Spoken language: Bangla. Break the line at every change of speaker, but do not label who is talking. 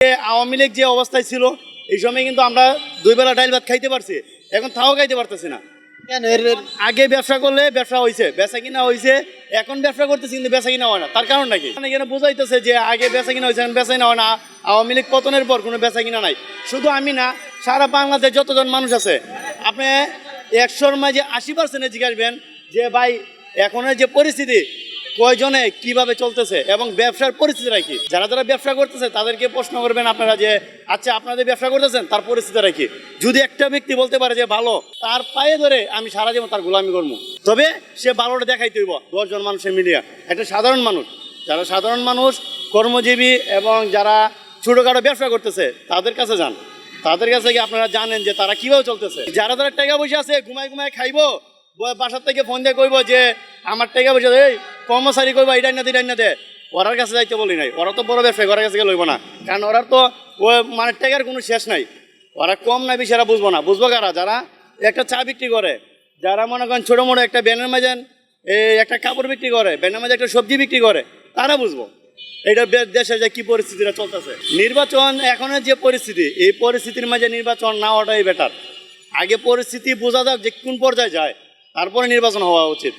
আওয়ামী লীগ যে অবস্থায় ছিল এই সময় কিন্তু আমরা দুই বেলা ডাইল ভাত খাইতে পারছি, এখন তাও খাইতে পারতেছি না।
কেন
আগে ব্যবসা করলে ব্যবসা হয়েছে, বেচা কিনা হয়েছে, এখন ব্যবসা করতেছি কিন্তু বেচা কিনা হয় না। তার কারণ নাকি এখানে বোঝাইতেছে যে আগে বেচা কিনা হয়েছে, এখন বেচা কিনা হয় না। আওয়ামী লীগ পতনের পর কোনো বেচা কিনা নাই। শুধু আমি না, সারা বাংলাদেশ যতজন মানুষ আছে, আপনি 100-র মাঝে 80% জিজ্ঞাসবেন যে ভাই এখনের যে পরিস্থিতি কয়জনে কিভাবে চলতেছে এবং ব্যবসার পরিস্থিতিটা কি। যারা যারা ব্যবসা করতেছে তাদেরকে প্রশ্ন করবেন আপনারা যে আচ্ছা আপনাদের ব্যবসা করতেছেন তার পরিস্থিতিটা কি। যদি একটা ব্যক্তি বলতে পারে যে ভালো, তার পায়ে ধরে আমি সারা জীবন তার গোলামি করবো, তবে সে ভালোটা দেখাই তৈব 10 জন মানুষের মিলিয়ে। একটা সাধারণ মানুষ, যারা সাধারণ মানুষ কর্মজীবী এবং যারা ছোটোখাটো ব্যবসা করতেছে তাদের কাছে যান, তাদের কাছে গিয়ে আপনারা জানেন যে তারা কিভাবে চলতেছে। যারা যারা টাকা পয়সা আছে ঘুমায় ঘুমায় খাইবো, বাসার থেকে ফোন দিয়ে কইব যে আমার টাকা পয়সা এই কর্মচারী কইবা এটাই না দে, ওরার কাছে যাইতে বলি নাই। ওরা তো বড় ব্যবসায়ী, ওরার কাছে গিয়ে লইব না, কারণ ওরা তো ও মানে টাকার কোনো শেষ নাই। ওরা কম না বেশি এরা বুঝবো না। বুঝবো কারা? যারা একটা চা বিক্রি করে, যারা মনে করেন ছোটো মোটো একটা ব্যানের মাঝে একটা কাপড় বিক্রি করে, ব্যানের মাঝে একটা সবজি বিক্রি করে, তারা বুঝবো এটা দেশে যে কি পরিস্থিতিটা চলতেছে। নির্বাচন এখনের যে পরিস্থিতি, এই পরিস্থিতির মাঝে নির্বাচন না হওয়াটাই বেটার। আগে পরিস্থিতি বোঝা যাক যে কোন পর্যায়ে যায়, তারপরে নির্বাচন হওয়া উচিত।